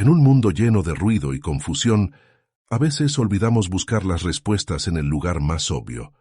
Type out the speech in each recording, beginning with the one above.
En un mundo lleno de ruido y confusión, a veces olvidamos buscar las respuestas en el lugar más obvio.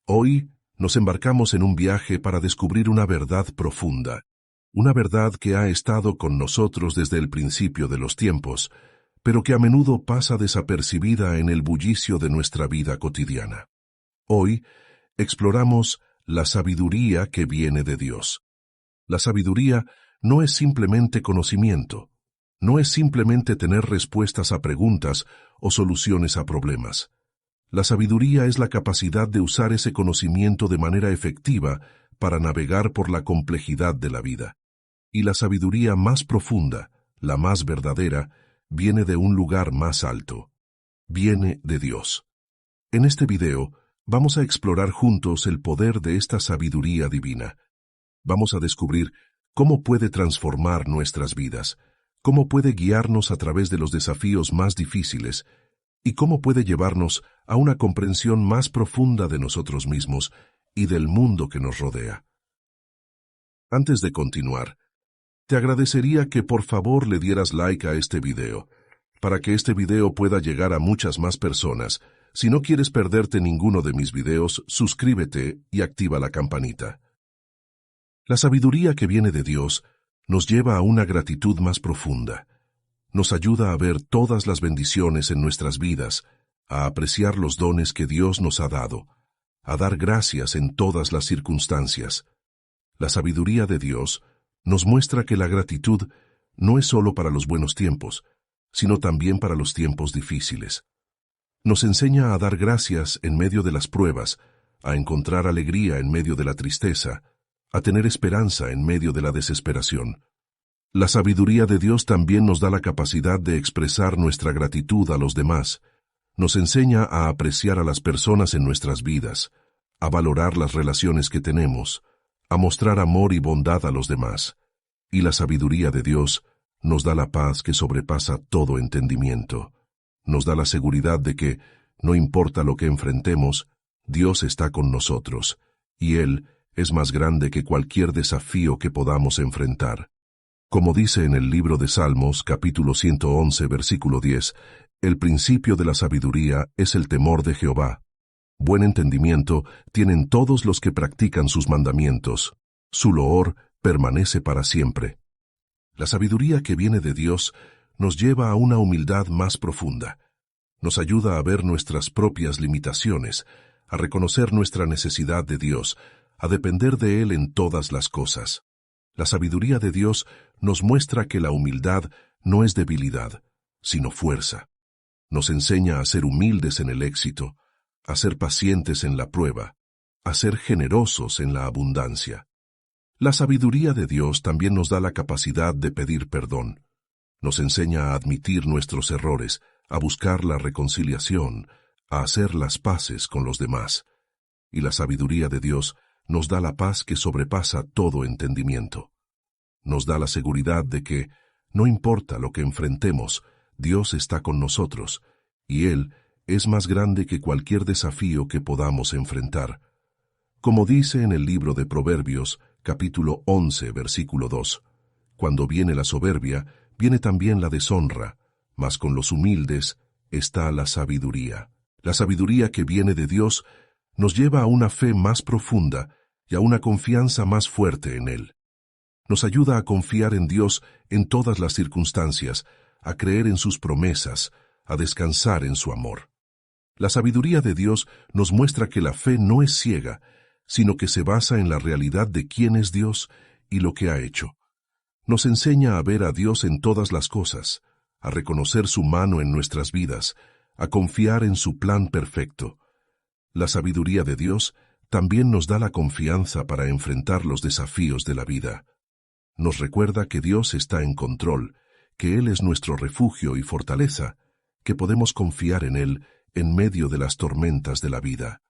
Hoy nos embarcamos en un viaje para descubrir una verdad profunda, una verdad que ha estado con nosotros desde el principio de los tiempos, pero que a menudo pasa desapercibida en el bullicio de nuestra vida cotidiana. Hoy exploramos la sabiduría que viene de Dios. La sabiduría no es simplemente conocimiento, no es simplemente tener respuestas a preguntas o soluciones a problemas. La sabiduría es la capacidad de usar ese conocimiento de manera efectiva para navegar por la complejidad de la vida. Y la sabiduría más profunda, la más verdadera, viene de un lugar más alto. Viene de Dios. En este video, vamos a explorar juntos el poder de esta sabiduría divina. Vamos a descubrir cómo puede transformar nuestras vidas, cómo puede guiarnos a través de los desafíos más difíciles y cómo puede llevarnos a una comprensión más profunda de nosotros mismos y del mundo que nos rodea. Antes de continuar, te agradecería que por favor le dieras like a este video, para que este video pueda llegar a muchas más personas. Si no quieres perderte ninguno de mis videos, suscríbete y activa la campanita. La sabiduría que viene de Dios nos lleva a una gratitud más profunda. Nos ayuda a ver todas las bendiciones en nuestras vidas, a apreciar los dones que Dios nos ha dado, a dar gracias en todas las circunstancias. La sabiduría de Dios nos muestra que la gratitud no es solo para los buenos tiempos, sino también para los tiempos difíciles. Nos enseña a dar gracias en medio de las pruebas, a encontrar alegría en medio de la tristeza, a tener esperanza en medio de la desesperación. La sabiduría de Dios también nos da la capacidad de expresar nuestra gratitud a los demás. Nos enseña a apreciar a las personas en nuestras vidas, a valorar las relaciones que tenemos, a mostrar amor y bondad a los demás. Y la sabiduría de Dios nos da la paz que sobrepasa todo entendimiento. Nos da la seguridad de que, no importa lo que enfrentemos, Dios está con nosotros, y Él es más grande que cualquier desafío que podamos enfrentar. Como dice en el libro de Salmos, capítulo 111, versículo 10, el principio de la sabiduría es el temor de Jehová. Buen entendimiento tienen todos los que practican sus mandamientos. Su loor permanece para siempre. La sabiduría que viene de Dios nos lleva a una humildad más profunda. Nos ayuda a ver nuestras propias limitaciones, a reconocer nuestra necesidad de Dios, a depender de Él en todas las cosas. La sabiduría de Dios nos muestra que la humildad no es debilidad, sino fuerza. Nos enseña a ser humildes en el éxito, a ser pacientes en la prueba, a ser generosos en la abundancia. La sabiduría de Dios también nos da la capacidad de pedir perdón. Nos enseña a admitir nuestros errores, a buscar la reconciliación, a hacer las paces con los demás. Y la sabiduría de Dios nos da la paz que sobrepasa todo entendimiento. Nos da la seguridad de que, no importa lo que enfrentemos, Dios está con nosotros, y Él es más grande que cualquier desafío que podamos enfrentar. Como dice en el libro de Proverbios, capítulo 11, versículo 2, cuando viene la soberbia, viene también la deshonra, mas con los humildes está la sabiduría. La sabiduría que viene de Dios nos lleva a una fe más profunda y a una confianza más fuerte en Él. Nos ayuda a confiar en Dios en todas las circunstancias, a creer en sus promesas, a descansar en su amor. La sabiduría de Dios nos muestra que la fe no es ciega, sino que se basa en la realidad de quién es Dios y lo que ha hecho. Nos enseña a ver a Dios en todas las cosas, a reconocer su mano en nuestras vidas, a confiar en su plan perfecto. La sabiduría de Dios también nos da la confianza para enfrentar los desafíos de la vida. Nos recuerda que Dios está en control, que Él es nuestro refugio y fortaleza, que podemos confiar en Él en medio de las tormentas de la vida.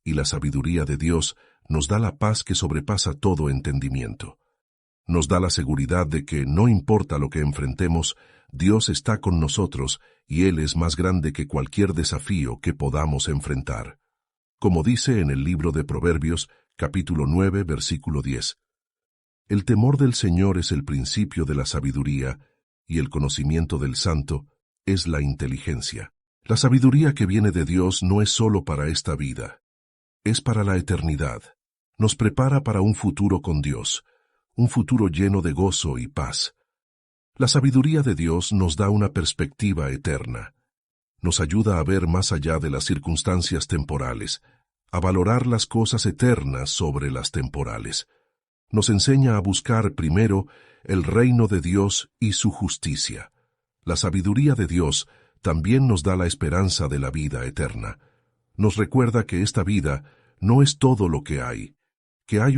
Y la sabiduría de Dios nos da la paz que sobrepasa todo entendimiento. Nos da la seguridad de que, no importa lo que enfrentemos, Dios está con nosotros y Él es más grande que cualquier desafío que podamos enfrentar. Como dice en el libro de Proverbios, capítulo 9, versículo 10. El temor del Señor es el principio de la sabiduría, y el conocimiento del Santo es la inteligencia. La sabiduría que viene de Dios no es solo para esta vida, es para la eternidad. Nos prepara para un futuro con Dios, un futuro lleno de gozo y paz. La sabiduría de Dios nos da una perspectiva eterna. Nos ayuda a ver más allá de las circunstancias temporales, a valorar las cosas eternas sobre las temporales. Nos enseña a buscar primero el reino de Dios y su justicia. La sabiduría de Dios también nos da la esperanza de la vida eterna. Nos recuerda que esta vida no es todo lo que hay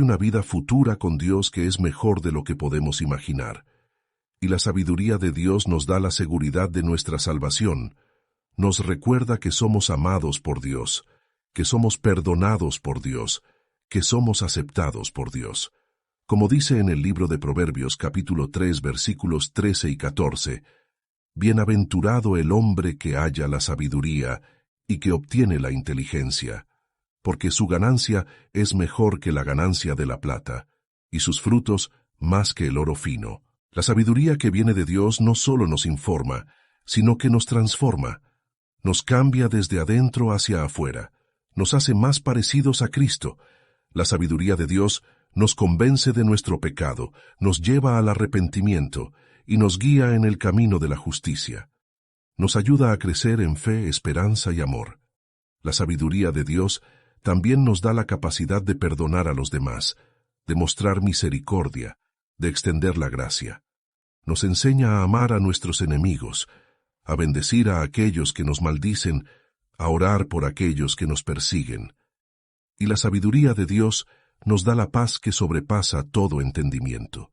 una vida futura con Dios que es mejor de lo que podemos imaginar. Y la sabiduría de Dios nos da la seguridad de nuestra salvación. Nos recuerda que somos amados por Dios, que somos perdonados por Dios, que somos aceptados por Dios. Como dice en el libro de Proverbios capítulo 3 versículos 13 y 14, «Bienaventurado el hombre que halla la sabiduría y que obtiene la inteligencia, porque su ganancia es mejor que la ganancia de la plata, y sus frutos más que el oro fino». La sabiduría que viene de Dios no solo nos informa, sino que nos transforma. Nos cambia desde adentro hacia afuera, nos hace más parecidos a Cristo. La sabiduría de Dios nos convence de nuestro pecado, nos lleva al arrepentimiento y nos guía en el camino de la justicia. Nos ayuda a crecer en fe, esperanza y amor. La sabiduría de Dios también nos da la capacidad de perdonar a los demás, de mostrar misericordia, de extender la gracia. Nos enseña a amar a nuestros enemigos, a bendecir a aquellos que nos maldicen, a orar por aquellos que nos persiguen. Y la sabiduría de Dios nos da la paz que sobrepasa todo entendimiento.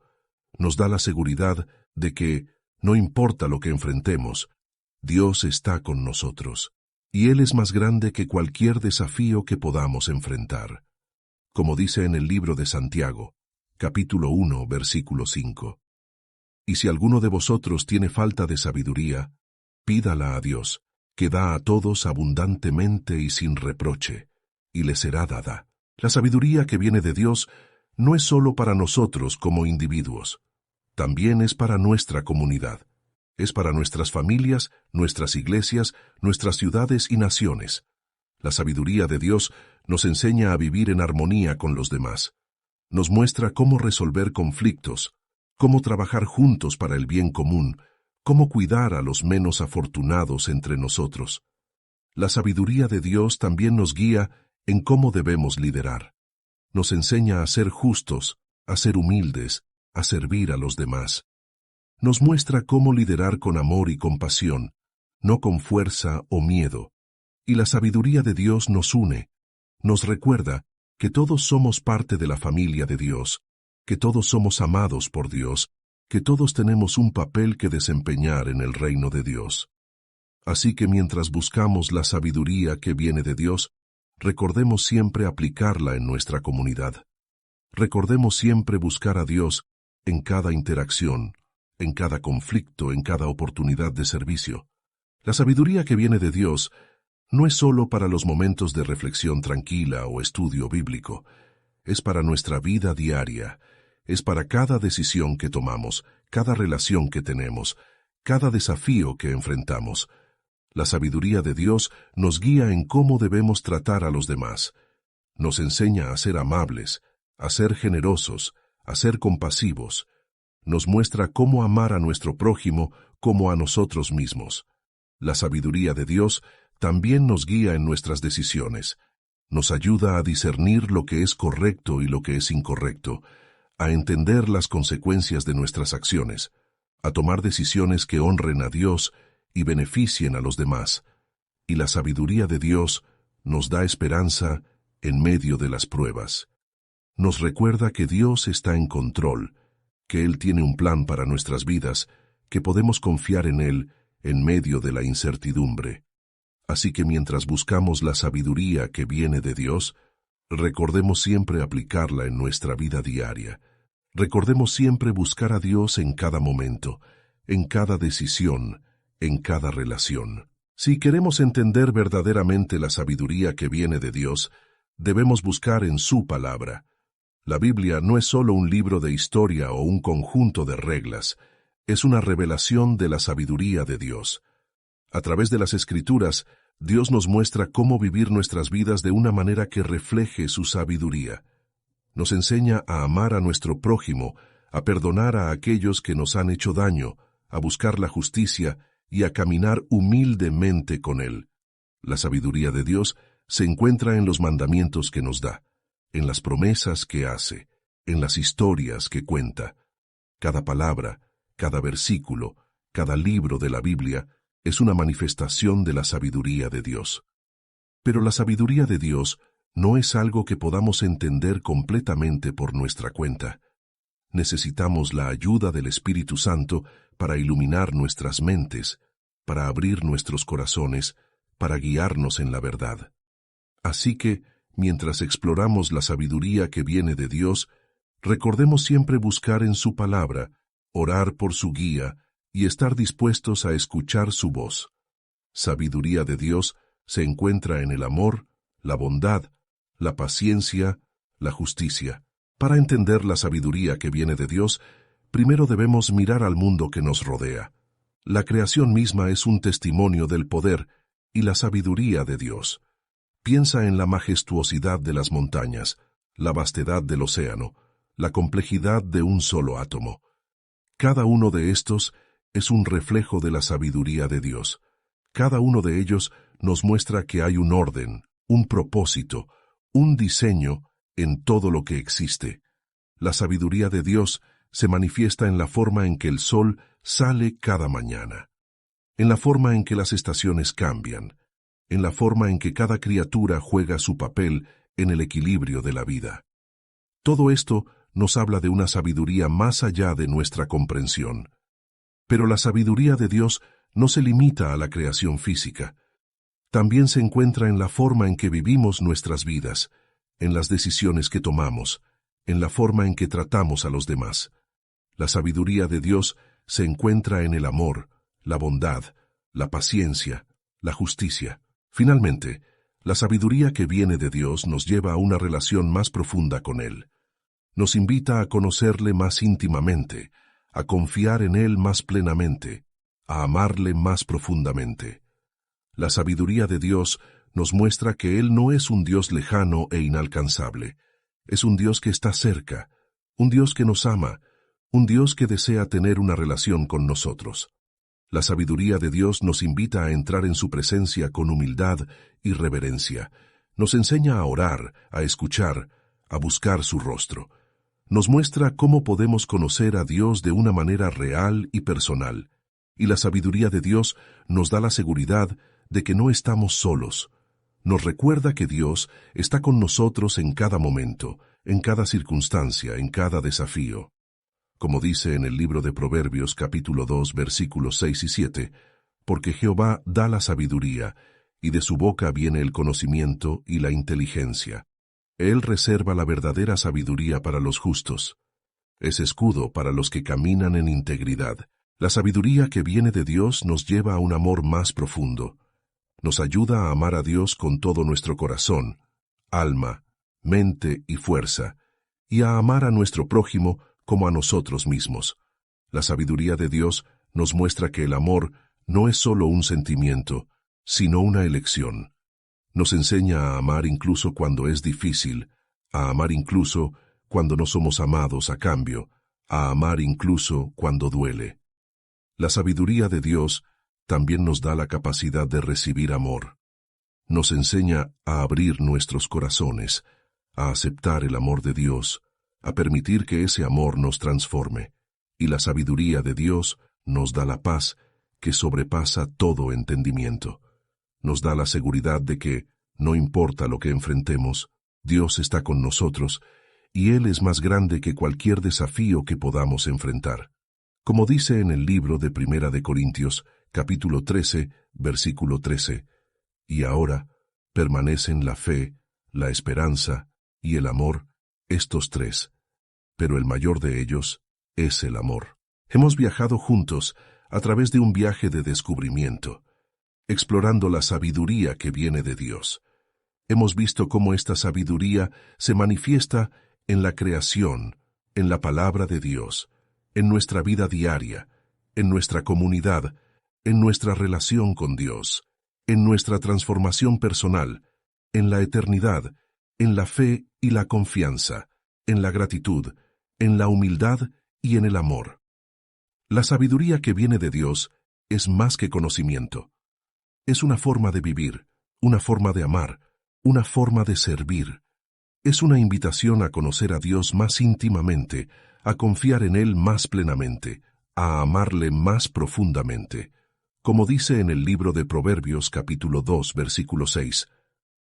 Nos da la seguridad de que, no importa lo que enfrentemos, Dios está con nosotros, y Él es más grande que cualquier desafío que podamos enfrentar. Como dice en el libro de Santiago, capítulo 1, versículo 5. Y si alguno de vosotros tiene falta de sabiduría, pídala a Dios, que da a todos abundantemente y sin reproche, y le será dada. La sabiduría que viene de Dios no es solo para nosotros como individuos, también es para nuestra comunidad. Es para nuestras familias, nuestras iglesias, nuestras ciudades y naciones. La sabiduría de Dios nos enseña a vivir en armonía con los demás. Nos muestra cómo resolver conflictos, cómo trabajar juntos para el bien común, cómo cuidar a los menos afortunados entre nosotros. La sabiduría de Dios también nos guía en cómo debemos liderar. Nos enseña a ser justos, a ser humildes, a servir a los demás. Nos muestra cómo liderar con amor y compasión, no con fuerza o miedo. Y la sabiduría de Dios nos une, nos recuerda que todos somos parte de la familia de Dios, que todos somos amados por Dios, que todos tenemos un papel que desempeñar en el reino de Dios. Así que mientras buscamos la sabiduría que viene de Dios, recordemos siempre aplicarla en nuestra comunidad. Recordemos siempre buscar a Dios en cada interacción, en cada conflicto, en cada oportunidad de servicio. La sabiduría que viene de Dios no es solo para los momentos de reflexión tranquila o estudio bíblico, es para nuestra vida diaria, es para cada decisión que tomamos, cada relación que tenemos, cada desafío que enfrentamos. La sabiduría de Dios nos guía en cómo debemos tratar a los demás. Nos enseña a ser amables, a ser generosos, a ser compasivos. Nos muestra cómo amar a nuestro prójimo como a nosotros mismos. La sabiduría de Dios también nos guía en nuestras decisiones. Nos ayuda a discernir lo que es correcto y lo que es incorrecto, a entender las consecuencias de nuestras acciones, a tomar decisiones que honren a Dios y beneficien a los demás. Y la sabiduría de Dios nos da esperanza en medio de las pruebas. Nos recuerda que Dios está en control, que Él tiene un plan para nuestras vidas, que podemos confiar en Él en medio de la incertidumbre. Así que mientras buscamos la sabiduría que viene de Dios, recordemos siempre aplicarla en nuestra vida diaria. Recordemos siempre buscar a Dios en cada momento, en cada decisión, en cada relación. Si queremos entender verdaderamente la sabiduría que viene de Dios, debemos buscar en su palabra. La Biblia no es solo un libro de historia o un conjunto de reglas, es una revelación de la sabiduría de Dios. A través de las Escrituras, Dios nos muestra cómo vivir nuestras vidas de una manera que refleje su sabiduría. Nos enseña a amar a nuestro prójimo, a perdonar a aquellos que nos han hecho daño, a buscar la justicia y a caminar humildemente con Él. La sabiduría de Dios se encuentra en los mandamientos que nos da, en las promesas que hace, en las historias que cuenta. Cada palabra, cada versículo, cada libro de la Biblia es una manifestación de la sabiduría de Dios. Pero la sabiduría de Dios no es algo que podamos entender completamente por nuestra cuenta. Necesitamos la ayuda del Espíritu Santo para iluminar nuestras mentes, para abrir nuestros corazones, para guiarnos en la verdad. Así que, mientras exploramos la sabiduría que viene de Dios, recordemos siempre buscar en su palabra, orar por su guía y estar dispuestos a escuchar su voz. Sabiduría de Dios se encuentra en el amor, la bondad, la paciencia, la justicia. Para entender la sabiduría que viene de Dios, primero debemos mirar al mundo que nos rodea. La creación misma es un testimonio del poder y la sabiduría de Dios. Piensa en la majestuosidad de las montañas, la vastedad del océano, la complejidad de un solo átomo. Cada uno de estos es un reflejo de la sabiduría de Dios. Cada uno de ellos nos muestra que hay un orden, un propósito, un diseño en todo lo que existe. La sabiduría de Dios se manifiesta en la forma en que el sol sale cada mañana, en la forma en que las estaciones cambian, en la forma en que cada criatura juega su papel en el equilibrio de la vida. Todo esto nos habla de una sabiduría más allá de nuestra comprensión. Pero la sabiduría de Dios no se limita a la creación física. También se encuentra en la forma en que vivimos nuestras vidas, en las decisiones que tomamos, en la forma en que tratamos a los demás. La sabiduría de Dios se encuentra en el amor, la bondad, la paciencia, la justicia. Finalmente, la sabiduría que viene de Dios nos lleva a una relación más profunda con Él. Nos invita a conocerle más íntimamente, a confiar en Él más plenamente, a amarle más profundamente. La sabiduría de Dios nos muestra que Él no es un Dios lejano e inalcanzable. Es un Dios que está cerca, un Dios que nos ama, un Dios que desea tener una relación con nosotros. La sabiduría de Dios nos invita a entrar en su presencia con humildad y reverencia. Nos enseña a orar, a escuchar, a buscar su rostro. Nos muestra cómo podemos conocer a Dios de una manera real y personal. Y la sabiduría de Dios nos da la seguridad de que no estamos solos. Nos recuerda que Dios está con nosotros en cada momento, en cada circunstancia, en cada desafío. Como dice en el libro de Proverbios capítulo 2 versículos 6 y 7, porque Jehová da la sabiduría, y de su boca viene el conocimiento y la inteligencia. Él reserva la verdadera sabiduría para los justos. Es escudo para los que caminan en integridad. La sabiduría que viene de Dios nos lleva a un amor más profundo. Nos ayuda a amar a Dios con todo nuestro corazón, alma, mente y fuerza, y a amar a nuestro prójimo como a nosotros mismos. La sabiduría de Dios nos muestra que el amor no es solo un sentimiento, sino una elección. Nos enseña a amar incluso cuando es difícil, a amar incluso cuando no somos amados a cambio, a amar incluso cuando duele. La sabiduría de Dios también nos da la capacidad de recibir amor. Nos enseña a abrir nuestros corazones, a aceptar el amor de Dios, a permitir que ese amor nos transforme. Y la sabiduría de Dios nos da la paz que sobrepasa todo entendimiento. Nos da la seguridad de que, no importa lo que enfrentemos, Dios está con nosotros y Él es más grande que cualquier desafío que podamos enfrentar. Como dice en el libro de Primera de Corintios, capítulo 13, versículo 13, y ahora permanecen la fe, la esperanza y el amor, estos tres, pero el mayor de ellos es el amor. Hemos viajado juntos a través de un viaje de descubrimiento, explorando la sabiduría que viene de Dios. Hemos visto cómo esta sabiduría se manifiesta en la creación, en la palabra de Dios, en nuestra vida diaria, en nuestra comunidad, en nuestra relación con Dios, en nuestra transformación personal, en la eternidad, en la fe y la confianza, en la gratitud, en la humildad y en el amor. La sabiduría que viene de Dios es más que conocimiento. Es una forma de vivir, una forma de amar, una forma de servir. Es una invitación a conocer a Dios más íntimamente, a confiar en Él más plenamente, a amarle más profundamente. Como dice en el libro de Proverbios capítulo 2, versículo 6,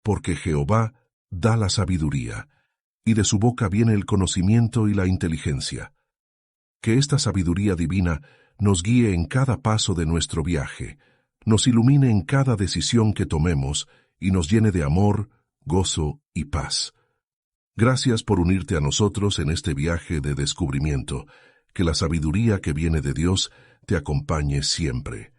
porque Jehová da la sabiduría, y de su boca viene el conocimiento y la inteligencia. Que esta sabiduría divina nos guíe en cada paso de nuestro viaje, nos ilumine en cada decisión que tomemos y nos llene de amor, gozo y paz. Gracias por unirte a nosotros en este viaje de descubrimiento. Que la sabiduría que viene de Dios te acompañe siempre.